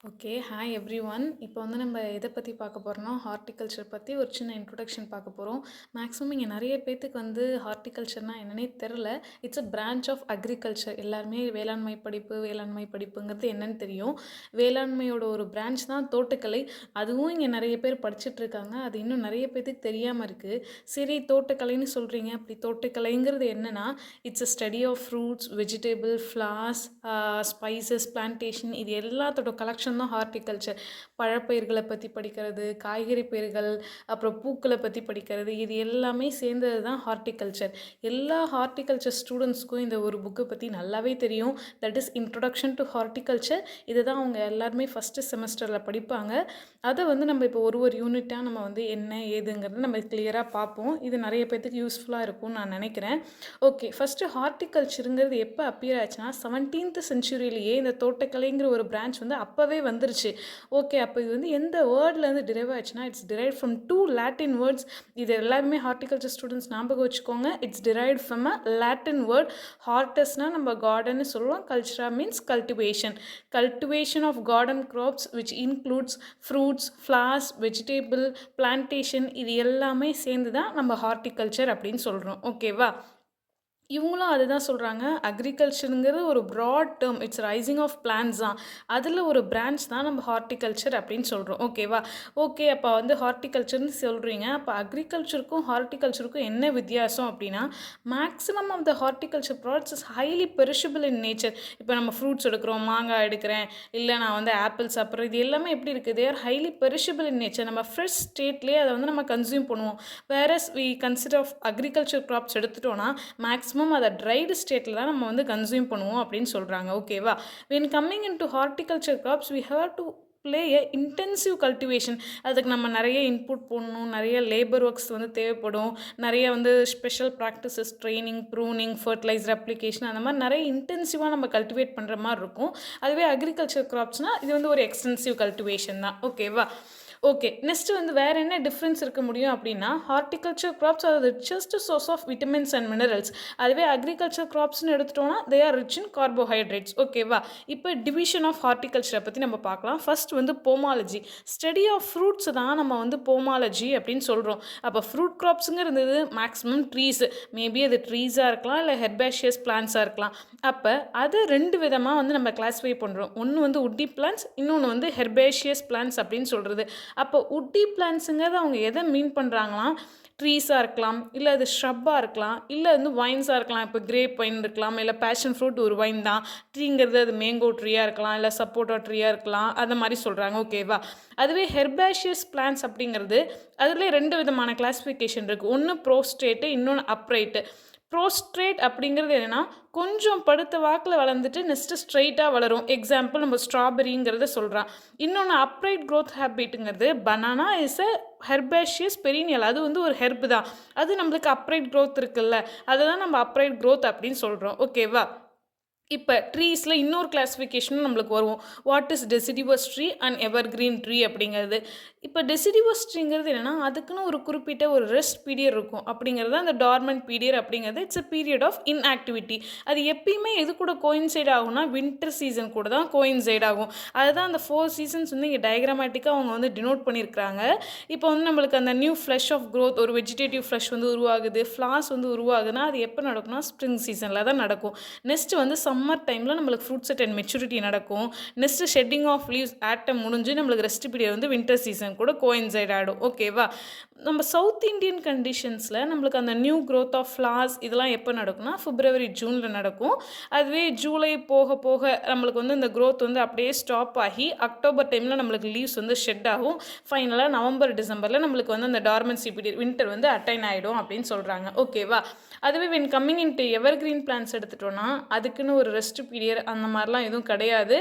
Okay. Hi everyone. இப்போ வந்து நம்ம எத பத்தி பார்க்க போறோம்னா, ஹார்ட்டிகல்ச்சர் பத்தி ஒரு சின்ன இன்ட்ரோடக்ஷன் பார்க்க போறோம். மேக்ஸிமம் இங்க நெறைய பேத்துக்கு வந்து ஹார்ட்டிகல்ச்சர்னா என்னன்னே தெர்ல. It's a branch of agriculture. எல்லாருமே வேளாண்மை படிப்பு, வேளாண்மை படிப்புங்கிறது என்னன்னு தெரியும். வேளாண்மையோட ஒரு பிரான்ச் தான் தோட்டக்கலை. அதுவும் இங்க நெறைய பேர் படிச்சுட்டு இருக்காங்க. அது இன்னும் நெறைய பேத்துக்கு தெரியாம இருக்கு. சரி தோட்டக்கலைன்னு சொல்றீங்க. அப்படி தோட்டக்கலைங்கிறது என்னன்னா, it's a study of fruits, vegetable, flowers, spices, plantation இது எல்லாத்தோட கலெக்ஷன் தான் ஹார்ட்டிகல்ச்சர். பழப்பயிர்களை பற்றி படிக்கிறது, காய்கறி பயிர்கள், அப்புறம் பூக்களை பற்றி படிக்கிறது, இது எல்லாமே சேர்ந்தது தான் ஹார்ட்டிகல்ச்சர். எல்லா ஹார்ட்டிகல்ச்சர் ஸ்டூடெண்ட்ஸ்க்கும் இந்த ஒரு புக்கை பற்றி நல்லாவே தெரியும். That is introduction to horticulture. இதை தான் அவங்க எல்லாருமே ஃபஸ்ட்டு செமஸ்டரில் படிப்பாங்க. அதை வந்து நம்ம இப்போ ஒரு யூனிட்டாக நம்ம வந்து என்ன ஏதுங்கிறது நம்ம கிளியராக பார்ப்போம். இது நிறைய பேர்த்துக்கு யூஸ்ஃபுல்லாக இருக்கும்னு நான் நினைக்கிறேன். ஓகே, ஃபஸ்ட்டு ஹார்ட்டிகல்ச்சருங்கிறது எப்போ அப்பியர் ஆச்சுன்னா 17th செஞ்சுரியிலேயே இந்த தோட்டக்கலைங்கிற ஒரு பிரான்ச் வந்து அப்போவே வந்துருச்சு. ஓகே, அப்போ இது வந்து எந்த வேர்ட்லேருந்து டிரைவ் ஆச்சுன்னா it's derive from 2 Latin words. இது எல்லாருமே ஹார்ட்டிகல்ச்சர் ஸ்டூடெண்ட்ஸ் ஞாபகம் வச்சுக்கோங்க. It's derived from a Latin word. ஹார்டஸ்னால் நம்ம கார்டன்னு சொல்லுவோம். கல்ச்சரா means cultivation. Cultivation of garden crops which includes fruits, flowers, vegetable, plantation இது எல்லாமே சேர்ந்து தான் நம்ம ஹார்ட்டிகல்ச்சர் அப்படின்னு சொல்கிறோம். ஓகேவா? இவங்களும் அதுதான் சொல்கிறாங்க. அக்ரிகல்ச்சருங்கிறது ஒரு broad term. It's raising of plants தான். அதில் ஒரு பிரான்ச் தான் நம்ம ஹார்ட்டிகல்ச்சர் அப்படின்னு சொல்கிறோம். ஓகேவா? ஓகே, அப்போ வந்து ஹார்ட்டிகல்ச்சர்னு சொல்கிறீங்க. அப்போ அக்ரிகல்ச்சருக்கும் ஹார்ட்டிகல்ச்சருக்கும் என்ன வித்தியாசம் அப்படின்னா, maximum of the horticulture products is highly perishable in nature. இப்போ நம்ம ஃப்ரூட்ஸ் எடுக்கிறோம், மாங்காய் எடுக்கிறேன், இல்லை நான் வந்து ஆப்பிள் சாப்பிட்றேன், இது எல்லாமே எப்படி இருக்குது? They are highly perishable in nature. நம்ம ஃப்ரெஷ் ஸ்டேட்லேயே அதை வந்து நம்ம கன்சியூம் பண்ணுவோம். Whereas we consider of agriculture crops எடுத்துட்டோன்னா மேக்ஸிமம் அதை ட்ரைடு ஸ்டேட்டில் தான் நம்ம வந்து கன்சியூம் பண்ணுவோம் அப்படின்னு சொல்கிறாங்க. ஓகேவா? when coming into horticulture crops we have to play a intensive cultivation. அதுக்கு நம்ம நிறைய இன்புட் போடணும், நிறைய லேபர் ஒர்க்ஸ் வந்து தேவைப்படும், நிறைய வந்து special practices, training, pruning, fertiliser application அந்த மாதிரி நிறைய இன்டென்சிவாக நம்ம கல்டிவேட் பண்ணுற மாதிரி இருக்கும். அதுவே அக்ரிகல்ச்சர் க்ராப்ஸ்னால் இது வந்து ஒரு எக்ஸ்டென்சிவ் கல்டிவேஷன் தான். ஓகேவா? ஓகே, நெக்ஸ்ட்டு வந்து வேறு என்ன டிஃப்ரென்ஸ் இருக்க முடியும் அப்படின்னா, horticulture crops are richest source of vitamins and minerals. அதுவே அக்ரிகல்ச்சர் க்ராப்ஸ்னு எடுத்துட்டோம்னா they are rich in carbohydrates. ஓகேவா? இப்போ டிவிஷன் ஆஃப் ஹார்ட்டிகல்ச்சரை பற்றி நம்ம பார்க்கலாம். ஃபர்ஸ்ட் வந்து போமாலஜி. ஸ்டடி ஆஃப் ஃப்ரூட்ஸ் தான் நம்ம வந்து போமாலஜி அப்படின்னு சொல்கிறோம். அப்போ ஃப்ரூட் க்ராப்ஸுங்கிறது மேக்ஸிமம் ட்ரீஸ், மேபி அது ட்ரீஸாக இருக்கலாம், இல்லை ஹெர்பேஷியஸ் பிளான்ஸாக இருக்கலாம். அப்போ அதை ரெண்டு விதமாக வந்து நம்ம கிளாஸிஃபை பண்ணுறோம். ஒன்று வந்து உட்டி பிளான்ஸ், இன்னொன்று வந்து ஹெர்பேஷியஸ் பிளான்ஸ் அப்படின்னு சொல்கிறது. அப்போ உட்டி பிளான்ஸுங்கிறது அவங்க எதை மீன் பண்ணுறாங்கன்னா, ட்ரீஸாக இருக்கலாம், இல்லை அது ஷ்ரப்பாக இருக்கலாம், இல்லை வந்து வைன்ஸாக இருக்கலாம். இப்போ கிரேப் வைன் இருக்கலாம், இல்லை பேஷன் ஃப்ரூட் ஒரு வைன் தான். ட்ரீங்கிறது அது மேங்கோ ட்ரீயாக இருக்கலாம், இல்லை சப்போட்டா ட்ரீயாக இருக்கலாம், அந்த மாதிரி சொல்கிறாங்க. ஓகேவா? அதுவே ஹெர்பேஷியஸ் பிளான்ஸ் அப்படிங்கிறது அதில் ரெண்டு விதமான கிளாஸிஃபிகேஷன் இருக்குது. ஒன்று ப்ரோஸ்ட்ரேட்டு, இன்னொன்று அப்ரைட்டு. ப்ரோஸ்ட்ரேட் அப்படிங்கிறது என்னென்னா, கொஞ்சம் படுத்த வாக்கில் வளர்ந்துட்டு நெக்ஸ்ட்டு ஸ்ட்ரைட்டாக வளரும். எக்ஸாம்பிள் நம்ம ஸ்ட்ராபெரிங்கிறத சொல்கிறான். இன்னொன்று அப்ரைட் க்ரோத் ஹேபிட்டுங்கிறது banana is a herbaceous perennial. அது வந்து ஒரு ஹெர்பு தான். அது நம்மளுக்கு அப்ரைட் க்ரோத் இருக்குல்ல, அதை தான் நம்ம அப்ரைட் க்ரோத் அப்படின்னு சொல்கிறோம். ஓகேவா? இப்போ ட்ரீஸில் இன்னொரு கிளாஸிஃபிகேஷனும் நம்மளுக்கு வரும். What is deciduous tree and evergreen tree அப்படிங்கிறது. இப்போ டெசிடிவஸ் ட்ரீங்கிறது என்னென்னா, அதுக்குன்னு ஒரு குறிப்பிட்ட ஒரு ரெஸ்ட் பீரியட் இருக்கும். அப்படிங்கிறது அந்த டார்மெண்ட் பீரியட் அப்படிங்கிறது it's a period of inactivity. அது எப்பயுமே எது கூட கோயின்சைட் ஆகும்னா வின்டர் சீசன் கூட தான் கோயின்சைட் ஆகும். அதுதான் அந்த 4 சீசன்ஸ் வந்து இங்கே டயக்ராமேட்டிக்காக அவங்க வந்து டினோட் பண்ணியிருக்கிறாங்க. இப்போ வந்து நம்மளுக்கு அந்த நியூ ஃப்ளஷ் ஆஃப் க்ரோத், ஒரு வெஜிடேட்டிவ் ஃப்ளஷ் வந்து உருவாகுது, ஃப்ளார்ஸ் வந்து உருவாகுதுன்னா அது எப்போ நடக்கும்னா ஸ்ப்ரிங் சீசனில் தான் நடக்கும். நெக்ஸ்ட் வந்து சம்மர் டைமில் நம்மளுக்கு ஃப்ரூட் செட் அண்ட் மெச்சூரிட்டி நடக்கும். நெக்ஸ்ட் ஷெட்டிங் ஆஃப் லீவ்ஸ் ஆட்டம் முடிஞ்சு நம்மளுக்கு ரெஸ்ட் பீரியட் வந்து வின்டர் சீசன் கூட கோயின்சைட் ஆகிடும். ஓகேவா? நம்ம சவுத் இண்டியன் கண்டிஷன்ஸில் நம்மளுக்கு அந்த நியூ க்ரோத் ஆஃப் ஃப்ளார்ஸ் இதெல்லாம் எப்போ நடக்கும்னா February June நடக்கும். அதுவே ஜூலை போக போக நம்மளுக்கு வந்து இந்த க்ரோத் வந்து அப்படியே ஸ்டாப் ஆகி அக்டோபர் டைமில் நம்மளுக்கு லீவ்ஸ் வந்து ஷெட் ஆகும். ஃபைனலாக நவம்பர் டிசம்பரில் நம்மளுக்கு வந்து அந்த டார்மன்சி பீரியட் வின்டர் வந்து அட்டைன் ஆகிடும் அப்படின்னு சொல்கிறாங்க. ஓகேவா? அதுவே when coming into evergreen plants எடுத்துட்டோன்னா அதுக்குன்னு ஒரு ரெஸ்ட் பீரியட் அந்த மாதிரிலாம் எதுவும் கிடையாது.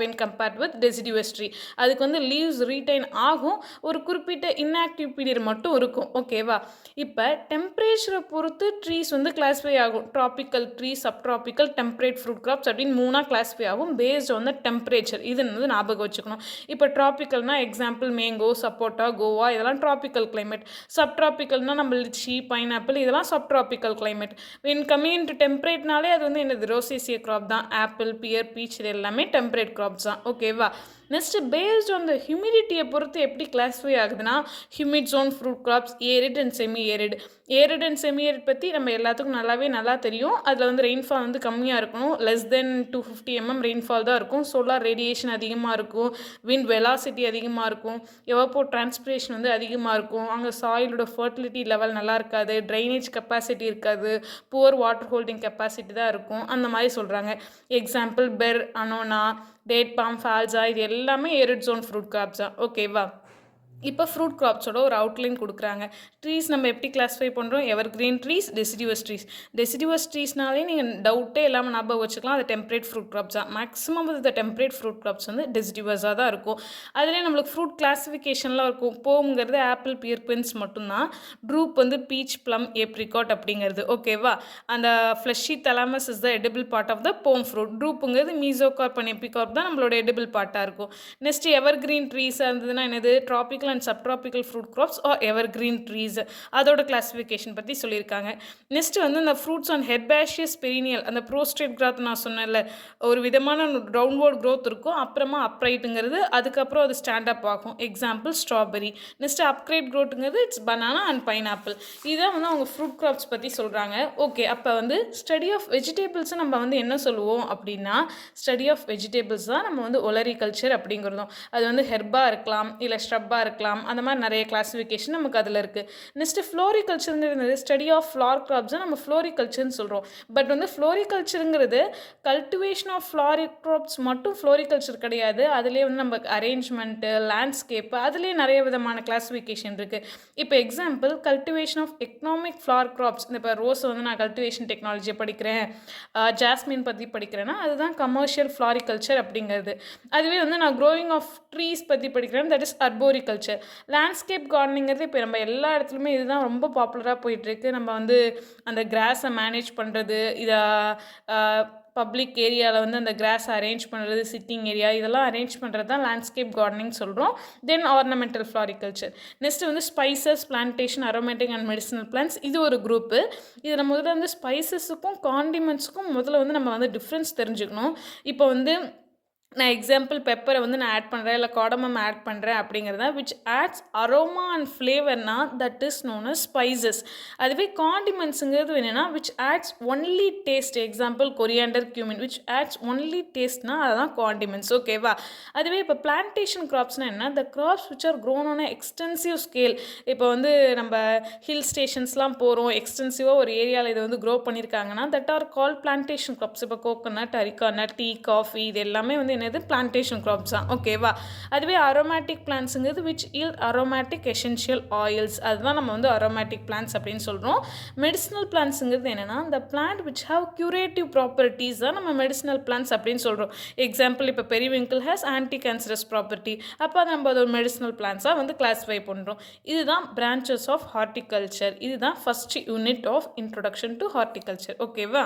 When compared with deciduous tree அதுக்கு வந்து லீவ்ஸ் ரீடைன் ஆகும். ஒரு குறிப்பிட்ட இன்ஆக்டிவ் பீரியட் மட்டும் இருக்கும். ஓகேவா? இப்போ டெம்பரேச்சரை பொறுத்து ட்ரீஸ் வந்து கிளாஸிஃபை ஆகும். Tropical tree, subtropical, temperate fruit graphs அப்படின்னு 3ஆக கிளாஸிஃபை ஆகும் பேஸ்ட் ஆன் த டெம்பரேச்சர். இது வந்து ஞாபகம் வச்சுக்கணும். இப்போ ட்ராபிக்கல்னா எக்ஸாம்பிள் மேங்கோ, சப்போட்டா, கோவா இதெல்லாம் ட்ராபிக்கல் கிளைமேட். சப்ட்ராபிக்கல்னா நம்ம லிச்சி, பைனாப்பிள் இதெல்லாம் subtropical climate. When coming into டெம்பரேட்னாலே அது வந்து என்னது ரோசேசிய கிராப் தான். ஆப்பிள், பியர், பீச் இது எல்லாமே டெம்பரேட் கிராப்ஸ் தான். ஓகேவா? நெக்ஸ்ட் பேஸ்ட் ஆன் த ஹியூமிடிட்டியை பொறுத்து எப்படி கிளாஸிஃபை ஆகுதுன்னா humid zone fruit crops, arid and semi arid. Arid and semi arid பற்றி நம்ம எல்லாத்துக்கும் நல்லா தெரியும். அதில் வந்து ரெயின்ஃபால் வந்து கம்மியாக இருக்கணும். லெஸ் தென் 250 mm ரெயின்ஃபால் தான் இருக்கும். சோலார் ரேடியேஷன் அதிகமாக இருக்கும். விண்ட் வெலாசிட்டி அதிகமாக இருக்கும். எவப்போ டிரான்ஸ்பிரேஷன் வந்து அதிகமாக இருக்கும். அங்கே சாயிலோட ஃபர்டிலிட்டி லெவல் நல்லா இருக்காது. ட்ரைனேஜ் கெப்பாசிட்டி இருக்காது. புவர் வாட்டர் ஹோல்டிங் கெப்பாசிட்டி தான் இருக்கும். அந்த மாதிரி சொல்கிறாங்க. எக்ஸாம்பிள் பெர், அனோனா, டேட் பாம், ஃபால்ஸா இது எல்லாமே ஏரிட் ஜோன் ஃப்ரூட் கிராப்ஸ் தான். ஓகேவா? இப்போ ஃப்ரூட் கிராப்ஸோட ஒரு அவுட்லைன் கொடுக்குறாங்க. ட்ரீஸ் நம்ம எப்படி கிளாஸிஃபை பண்ணுறோம்? Evergreen trees, deciduous trees. டெசிடிவஸ் ட்ரீஸ்னாலே நீங்கள் டவுட்டே இல்லாமல் ஞாபகம் வச்சுக்கலாம். அது டெம்பரேட் ஃப்ரூட் கிராப்ஸ் தான். மேக்ஸிமம் இந்த டெம்பரேட் ஃப்ரூட் கிராப்ஸ் வந்து டெசிடிவஸாக தான் இருக்கும். அதிலே நம்மளுக்கு ஃப்ரூட் கிளாஸிஃபிகேஷன்லாம் இருக்கும். போங்கிறது ஆப்பிள், பியர், பென்ஸ் மட்டும்தான். ட்ரூப் வந்து பீச், ப்ளம், ஏப்ரிகாட் அப்படிங்கிறது. ஓகேவா? அந்த fleshy thalamus is the edible part of the pome fruit. ட்ரூப்புங்கிறது மீசோகார்ப் அண்ட் எபிகார்ப் தான் நம்மளோட எடிபிள் பார்ட்டாக இருக்கும். நெக்ஸ்ட் எவர் கிரீன் ட்ரீஸாக இருந்ததுன்னா என்னது? Tropical and subtropical fruit crops are evergreen trees. அதோட கிளாஸிஃபிகேஷன் பற்றி சொல்லியிருக்காங்க. நெக்ஸ்ட் வந்து இந்த ஃப்ரூட்ஸ் ஆன் ஹெர்பேஷியஸ் பெரினியல், அந்த ப்ரோஸ்ட்ரேட் கிராத் நான் சொன்னேன்ல, ஒரு விதமான டவுன்வர்ட் க்ரோத் இருக்கும். அப்புறமா அப்ரைட்டுங்கிறது, அதுக்கப்புறம் அது ஸ்டாண்ட் அப் ஆகும். Example strawberry. நெக்ஸ்ட் அப்கிரேட் க்ரோத்துங்கிறது இட்ஸ் பனானா அண்ட் பைனாப்பிள். இதான் வந்து அவங்க ஃப்ரூட் கிராப்ஸ் பற்றி சொல்கிறாங்க. ஓகே, அப்போ வந்து ஸ்டடி ஆஃப் வெஜிடேபிள்ஸை நம்ம வந்து என்ன சொல்லுவோம் அப்படின்னா, ஸ்டடி ஆஃப் வெஜிடேபிள்ஸ் தான் நம்ம வந்து ஒலரிகல்ச்சர் அப்படிங்கிறதும். அது வந்து ஹெர்பாக இருக்கலாம், இல்லை ஸ்hrubபாக இருக்கலாம். அந்த மாதிரி நிறைய கிளாஸிஃபிகேஷன் நமக்கு அதில் இருக்குது. நெக்ஸ்ட்டு ஃப்ளோரிகல்ச்சருங்கிறது ஸ்டடி ஆஃப் ஃப்ளார் கிராப்ஸ் நம்ம ஃப்ளோரிகல்ச்சர்னு சொல்கிறோம். பட் வந்து ஃப்ளோரிகல்ச்சருங்கிறது கல்டிவேஷன் ஆஃப் ஃப்ளாரி கிராப்ஸ் மட்டும் ஃப்ளோரிகல்ச்சர் கிடையாது. அதிலே வந்து நம்ம அரேஞ்ச்மெண்ட்டு, லேண்ட்ஸ்கேப்பு அதுலேயே நிறைய விதமான கிளாஸிஃபிகேஷன் இருக்குது. இப்போ example cultivation of economic flower crops. இப்போ ரோஸ் வந்து நான் கல்டிவேஷன் டெக்னாலஜியை படிக்கிறேன், ஜாஸ்மின் பற்றி படிக்கிறேன்னா அதுதான் கமர்ஷியல் ஃப்ளாரிகல்ச்சர் அப்படிங்கிறது. அதுவே வந்து நான் க்ரோயிங் ஆஃப் ட்ரீஸ் பற்றி படிக்கிறேன், தட் இஸ் அர்போரிகல்ச்சர். லேண்ட்ஸ்கேப் கார்டனிங்கிறது இப்போ நம்ம எல்லா இடத்துலையுமே இதுதான் ரொம்ப பாப்புலராக போயிட்டுருக்கு. நம்ம வந்து அந்த கிராஸை மேனேஜ் பண்ணுறது, இதை பப்ளிக் ஏரியாவில் வந்து அந்த கிராஸ் அரேஞ்ச் பண்ணுறது, சிட்டிங் ஏரியா இதெல்லாம் அரேஞ்ச் பண்ணுறது தான் லேண்ட்ஸ்கேப் கார்டனிங் சொல்கிறோம். தென் ஆர்னமெண்டல் ஃப்ளாரிகல்ச்சர். நெக்ஸ்ட் வந்து spices, plantation, aromatic and medicinal plans. இது ஒரு குரூப்பு. இதில் முதல்ல வந்து ஸ்பைசஸுக்கும் காண்டிமெண்ட்ஸுக்கும் முதல்ல வந்து நம்ம வந்து டிஃப்ரென்ஸ் தெரிஞ்சுக்கணும். இப்போ வந்து நான் எக்ஸாம்பிள் பெப்பரை வந்து நான் ஆட் பண்ணுறேன், இல்லை காடமம் ஆட் பண்ணுறேன் அப்படிங்கிறத விச் ஆட்ஸ் அரோமா அண்ட் ஃப்ளேவர்னா that is known as spices. அதுவே காண்டிமெண்ட்ஸுங்கிறது என்னென்னா which adds only taste. Example coriander, cumin which adds only டேஸ்ட்னா அதுதான் காண்டிமெண்ட்ஸ். ஓகேவா? அதுவே இப்போ பிளான்டேஷன் கிராப்ஸ்னால் என்ன? The crops which are grown on extensive scale. இப்போ வந்து நம்ம ஹில் ஸ்டேஷன்ஸ்லாம் போகிறோம், எக்ஸ்டென்சிவாக ஒரு ஏரியாவில் இதை வந்து க்ரோ பண்ணியிருக்காங்கன்னா that are call plantation crops. இப்போ கோகோனட், அரிகானட், டீ, காஃபி இது எல்லாமே வந்து என்னது? பிளான்டேஷன் கிராப்ஸ் தான். ஓகேவா? அதுவே அரோமேட்டிக் பிளான்ட்ஸுங்கிறது which yield aromatic essential oils. அதுதான் நம்ம வந்து அரோமேட்டிக் பிளான்ட்ஸ் அப்படின்னு சொல்கிறோம். மெடிசினல் பிளான்ட்ஸுங்கிறது என்னென்னா the plant which have curative properties தான் நம்ம மெடிசினல் பிளான்ட்ஸ் அப்படின்னு சொல்கிறோம். எக்ஸாம்பிள் இப்போ periwinkle has anti cancerous property. அப்போ நம்ம அது ஒரு மெடிசினல் பிளான்ட்ஸாக வந்து கிளாஸிஃபை பண்ணுறோம். இதுதான் பிரான்ச்சஸ் ஆஃப் ஹார்டிகல்ச்சர். இதுதான் first unit of introduction to horticulture. ஓகேவா?